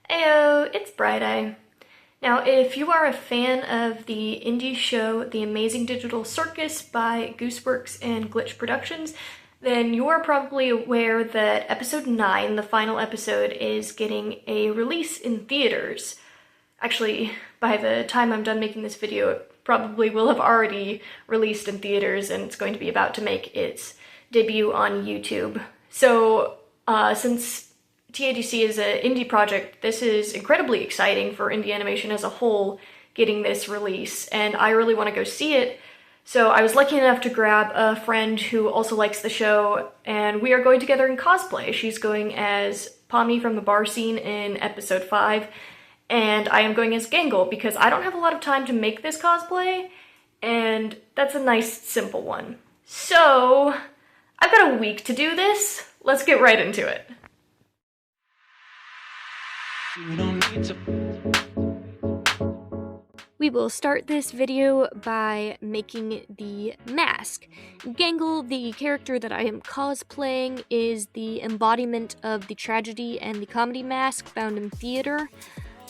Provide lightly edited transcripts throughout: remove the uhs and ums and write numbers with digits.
Heyo, it's Friday. Now, if you are a fan of the indie show The Amazing Digital Circus by Gooseworx and Glitch Productions, then you are probably aware that episode 9, the final episode, is getting a release in theaters. Actually, by the time I'm done making this video, it probably will have already released in theaters and it's going to be about to make its debut on YouTube. So, since TADC is an indie project, this is incredibly exciting for indie animation as a whole, getting this release, and I really want to go see it. So I was lucky enough to grab a friend who also likes the show, and we are going together in cosplay. She's going as Pommy from the bar scene in episode 5, and I am going as Gangle because I don't have a lot of time to make this cosplay, and that's a nice, simple one. So I've got a week to do this. Let's get right into it. We will start this video by making the mask. Gangle, the character that I am cosplaying, is the embodiment of the tragedy and the comedy mask found in theater.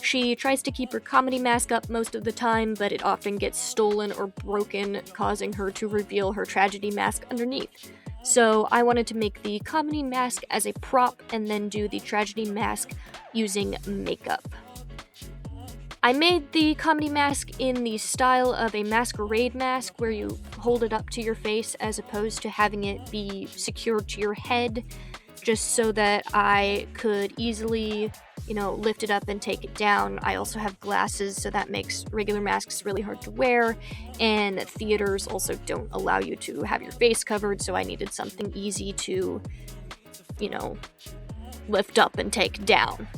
She tries to keep her comedy mask up most of the time, but it often gets stolen or broken, causing her to reveal her tragedy mask underneath. So I wanted to make the comedy mask as a prop and then do the tragedy mask using makeup. I made the comedy mask in the style of a masquerade mask where you hold it up to your face as opposed to having it be secured to your head, just so that I could easily, lift it up and take it down. I also have glasses, so that makes regular masks really hard to wear, and theaters also don't allow you to have your face covered, so I needed something easy to, lift up and take down.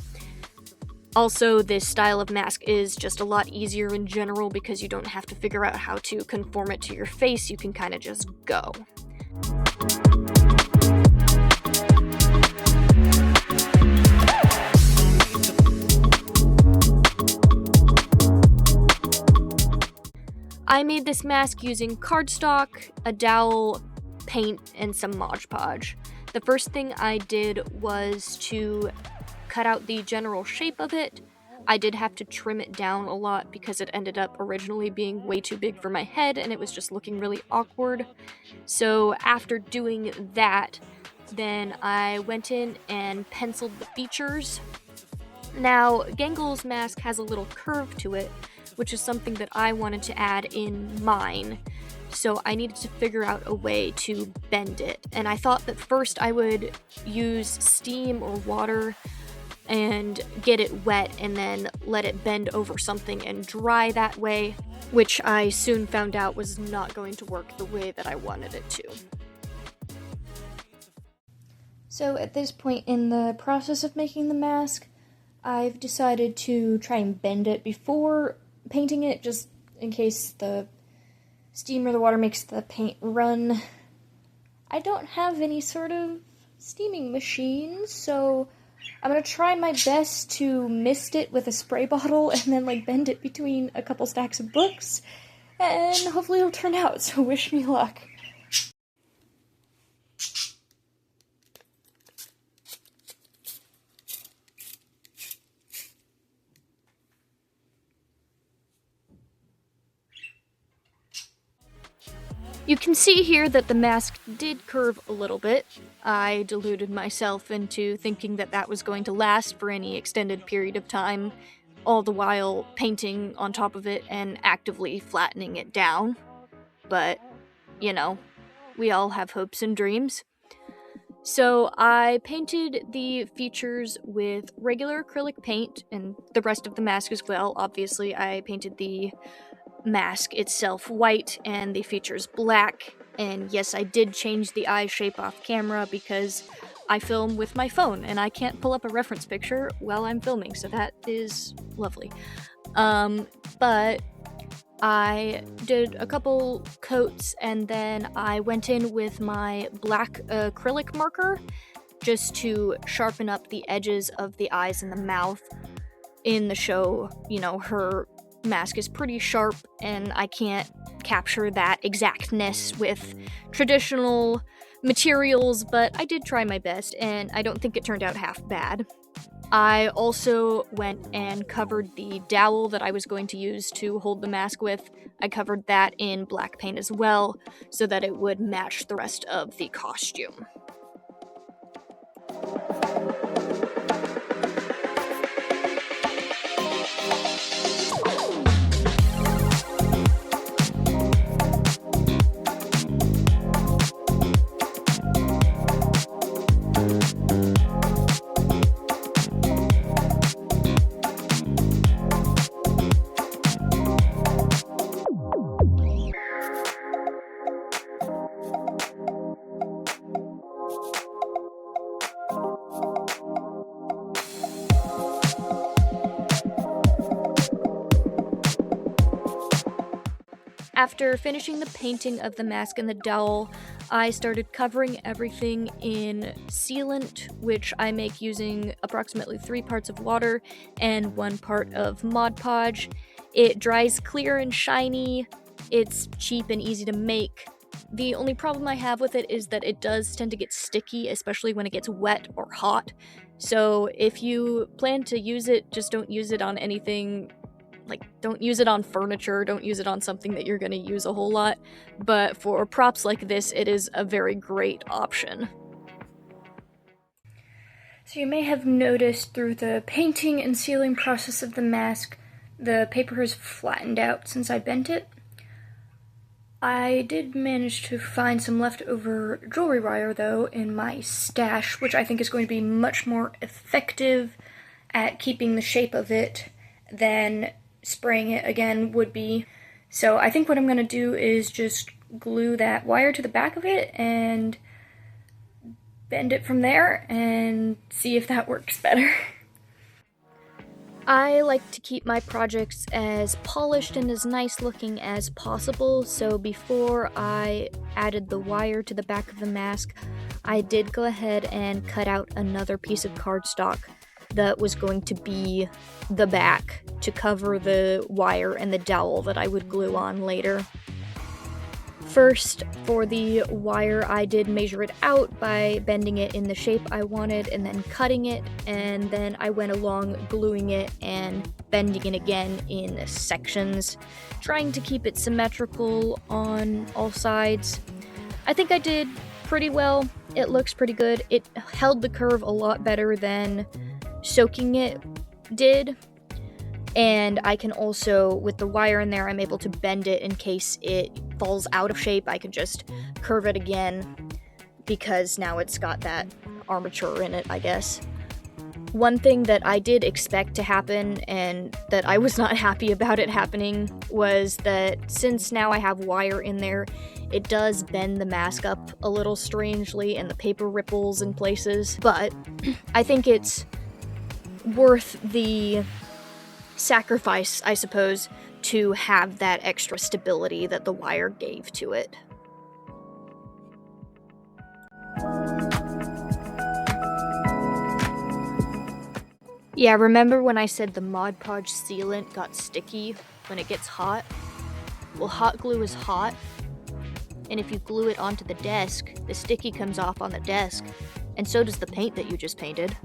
Also, this style of mask is just a lot easier in general because you don't have to figure out how to conform it to your face, you can kind of just go. I made this mask using cardstock, a dowel, paint, and some Mod Podge. The first thing I did was to cut out the general shape of it. I did have to trim it down a lot because it ended up originally being way too big for my head and it was just looking really awkward. So after doing that, then I went in and penciled the features. Now, Gangle's mask has a little curve to it, which is something that I wanted to add in mine. So I needed to figure out a way to bend it. And I thought that first I would use steam or water and get it wet and then let it bend over something and dry that way, which I soon found out was not going to work the way that I wanted it to. So at this point in the process of making the mask, I've decided to try and bend it before painting it, just in case the steam or the water makes the paint run. I don't have any sort of steaming machine, so I'm gonna try my best to mist it with a spray bottle and then bend it between a couple stacks of books, and hopefully it'll turn out, so wish me luck. You can see here that the mask did curve a little bit. I deluded myself into thinking that that was going to last for any extended period of time, all the while painting on top of it and actively flattening it down. But, we all have hopes and dreams. So I painted the features with regular acrylic paint and the rest of the mask as well. Obviously, I painted the mask itself white and the features black, and yes, I did change the eye shape off camera because I film with my phone and I can't pull up a reference picture while I'm filming, so that is lovely. But I did a couple coats and then I went in with my black acrylic marker just to sharpen up the edges of the eyes and the mouth. In the show, her mask is pretty sharp and I can't capture that exactness with traditional materials, but I did try my best and I don't think it turned out half bad. I also went and covered the dowel that I was going to use to hold the mask with. I covered that in black paint as well, so that it would match the rest of the costume. After finishing the painting of the mask and the dowel, I started covering everything in sealant, which I make using approximately 3 parts of water and 1 part of Mod Podge. It dries clear and shiny, it's cheap and easy to make. The only problem I have with it is that it does tend to get sticky, especially when it gets wet or hot. So if you plan to use it, just don't use it on anything. Don't use it on furniture, don't use it on something that you're going to use a whole lot, but for props like this, it is a very great option. So you may have noticed through the painting and sealing process of the mask, the paper has flattened out since I bent it. I did manage to find some leftover jewelry wire, though, in my stash, which I think is going to be much more effective at keeping the shape of it than spraying it again would be. So I think what I'm going to do is just glue that wire to the back of it and bend it from there and see if that works better. I like to keep my projects as polished and as nice looking as possible, so before I added the wire to the back of the mask, I did go ahead and cut out another piece of cardstock that was going to be the back to cover the wire and the dowel that I would glue on later. First, for the wire, I did measure it out by bending it in the shape I wanted and then cutting it, and then I went along gluing it and bending it again in sections, trying to keep it symmetrical on all sides. I think I did pretty well. It looks pretty good. It held the curve a lot better than soaking it did, and I can also, with the wire in there, I'm able to bend it in case it falls out of shape. I can just curve it again because now it's got that armature in it, I guess. One thing that I did expect to happen and that I was not happy about it happening was that since now I have wire in there, it does bend the mask up a little strangely and the paper ripples in places, but I think it's worth the sacrifice, I suppose, to have that extra stability that the wire gave to it. Yeah, remember when I said the Mod Podge sealant got sticky when it gets hot? Well, hot glue is hot, and if you glue it onto the desk, the sticky comes off on the desk, and so does the paint that you just painted.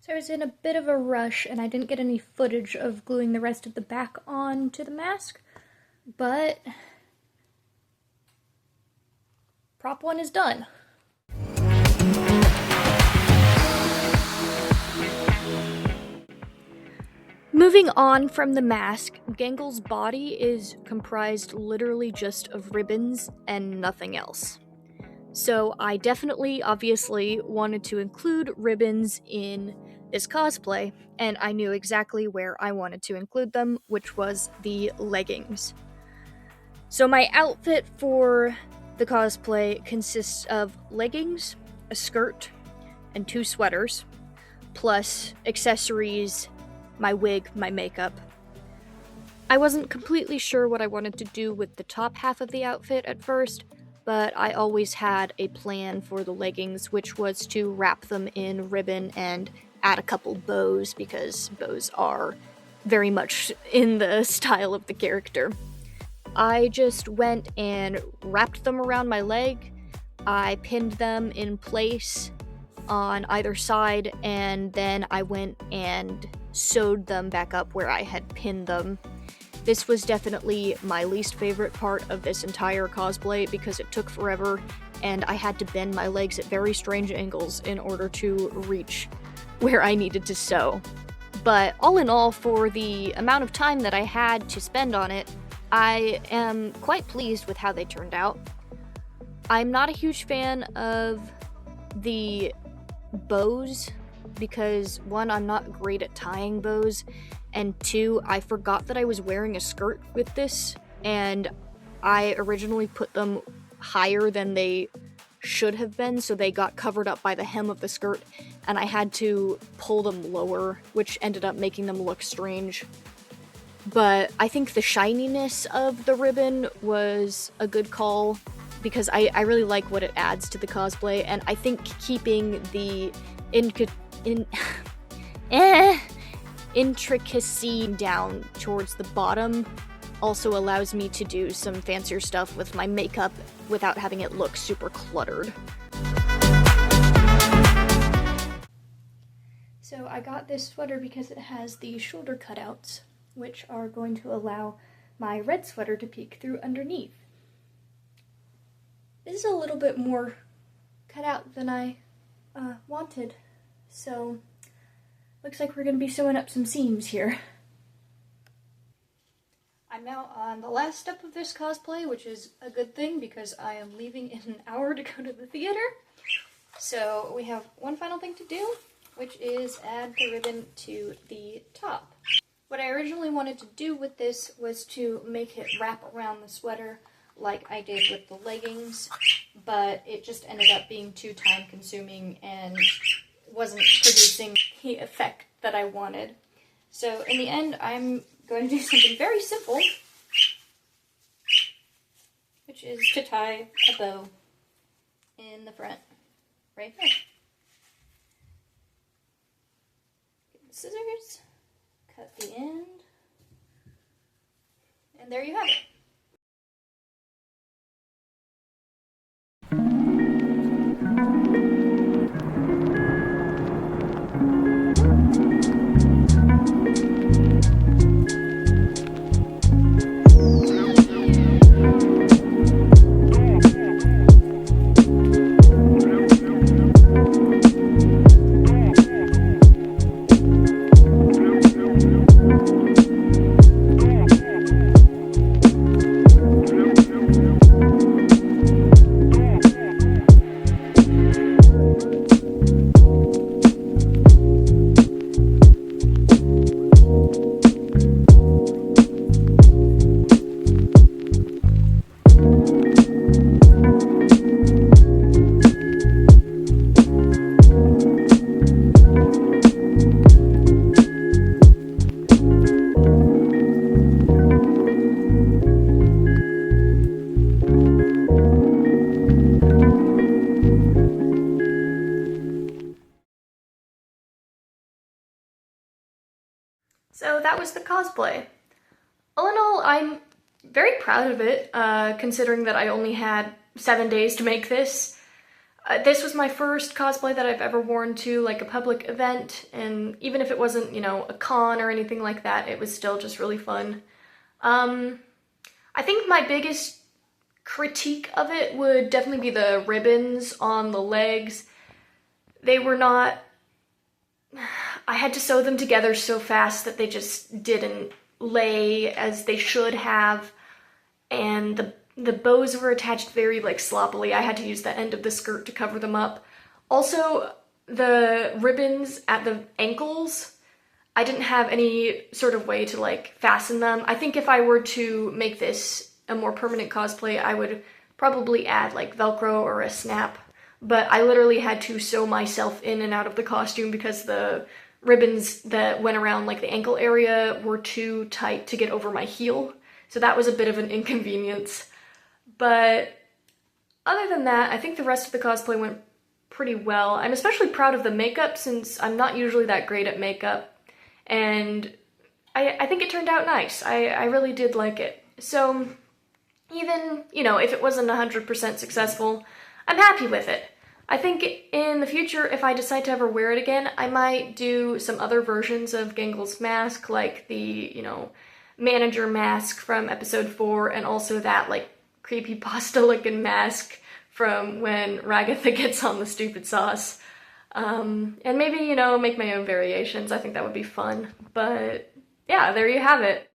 So I was in a bit of a rush and I didn't get any footage of gluing the rest of the back on to the mask, but prop 1 is done. Moving on from the mask, Gangle's body is comprised literally just of ribbons and nothing else. So I definitely, obviously, wanted to include ribbons in this cosplay, and I knew exactly where I wanted to include them, which was the leggings. So my outfit for the cosplay consists of leggings, a skirt, and 2 sweaters, plus accessories, my wig, my makeup. I wasn't completely sure what I wanted to do with the top half of the outfit at first, but I always had a plan for the leggings, which was to wrap them in ribbon and add a couple bows, because bows are very much in the style of the character. I just went and wrapped them around my leg. I pinned them in place on either side, and then I went and sewed them back up where I had pinned them. This was definitely my least favorite part of this entire cosplay because it took forever, and I had to bend my legs at very strange angles in order to reach where I needed to sew. But all in all, for the amount of time that I had to spend on it, I am quite pleased with how they turned out. I'm not a huge fan of the bows because, one, I'm not great at tying bows, and two, I forgot that I was wearing a skirt with this, and I originally put them higher than they should have been, so they got covered up by the hem of the skirt, and I had to pull them lower, which ended up making them look strange. But I think the shininess of the ribbon was a good call because I really like what it adds to the cosplay, and I think keeping the intricacy down towards the bottom also allows me to do some fancier stuff with my makeup without having it look super cluttered. So I got this sweater because it has the shoulder cutouts, which are going to allow my red sweater to peek through underneath. This is a little bit more cut out than I wanted, so looks like we're going to be sewing up some seams here. I'm now on the last step of this cosplay, which is a good thing because I am leaving in an hour to go to the theater. So we have one final thing to do, which is add the ribbon to the top. What I originally wanted to do with this was to make it wrap around the sweater like I did with the leggings, but it just ended up being too time consuming and wasn't producing the effect that I wanted. So in the end, I'm going to do something very simple, which is to tie a bow in the front, right there. Get the scissors, cut the end, and there you have it. So that was the cosplay. All in all, I'm very proud of it, considering that I only had 7 days to make this. This was my first cosplay that I've ever worn to like a public event, and even if it wasn't, you know, a con or anything like that, it was still just really fun. I think my biggest critique of it would definitely be the ribbons on the legs. They were not... I had to sew them together so fast that they just didn't lay as they should have, and the bows were attached very like sloppily. I had to use the end of the skirt to cover them up. Also, the ribbons at the ankles, I didn't have any sort of way to like fasten them. I think if I were to make this a more permanent cosplay, I would probably add like Velcro or a snap. But I literally had to sew myself in and out of the costume because the ribbons that went around like the ankle area were too tight to get over my heel. So that was a bit of an inconvenience. But other than that, I think the rest of the cosplay went pretty well. I'm especially proud of the makeup since I'm not usually that great at makeup. And I think it turned out nice. I really did like it. So even, you know, if it wasn't 100% successful, I'm happy with it. I think in the future, if I decide to ever wear it again, I might do some other versions of Gangle's mask, like the, you know, manager mask from episode 4, and also that, like, creepypasta-looking mask from when Ragatha gets on the stupid sauce. And maybe, you know, make my own variations. I think that would be fun. But yeah, there you have it.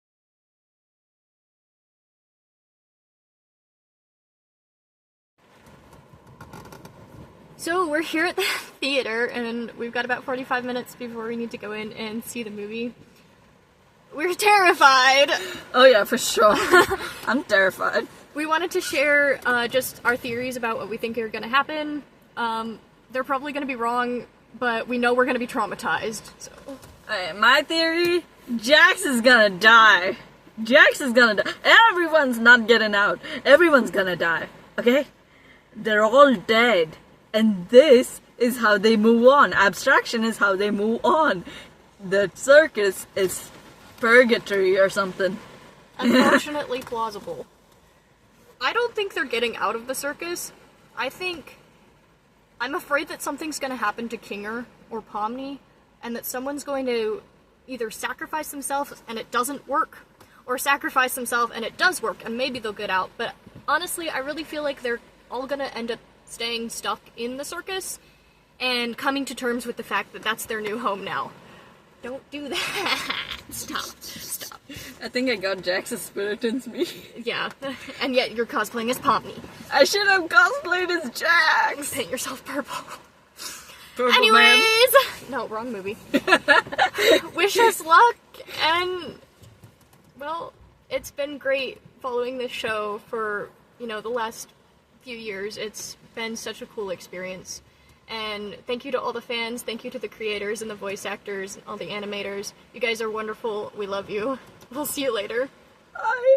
So we're here at the theater, and we've got about 45 minutes before we need to go in and see the movie. We're terrified! Oh yeah, for sure. I'm terrified. We wanted to share just our theories about what we think are going to happen. They're probably going to be wrong, but we know we're going to be traumatized. So. My theory, Jax is gonna die. Jax is gonna die. Everyone's not getting out. Everyone's gonna die, okay? They're all dead. And this is how they move on. Abstraction is how they move on. The circus is purgatory or something. Unfortunately plausible. I don't think they're getting out of the circus. I'm afraid that something's going to happen to Kinger or Pomni, and that someone's going to either sacrifice themselves and it doesn't work, or sacrifice themselves and it does work, and maybe they'll get out. But honestly, I really feel like they're all going to end up staying stuck in the circus and coming to terms with the fact that that's their new home now. Don't do that. Stop. I think I got Jax's spirit in me. Yeah, and yet you're cosplaying as Pomni. I should have cosplayed as Jax. Paint yourself purple. Purple Anyways! Man. No, wrong movie. Wish us luck, and, well, it's been great following this show for, you know, the last few years. It's been such a cool experience. And thank you to all the fans, thank you to the creators and the voice actors and all the animators. You guys are wonderful, we love you. We'll see you later. Bye.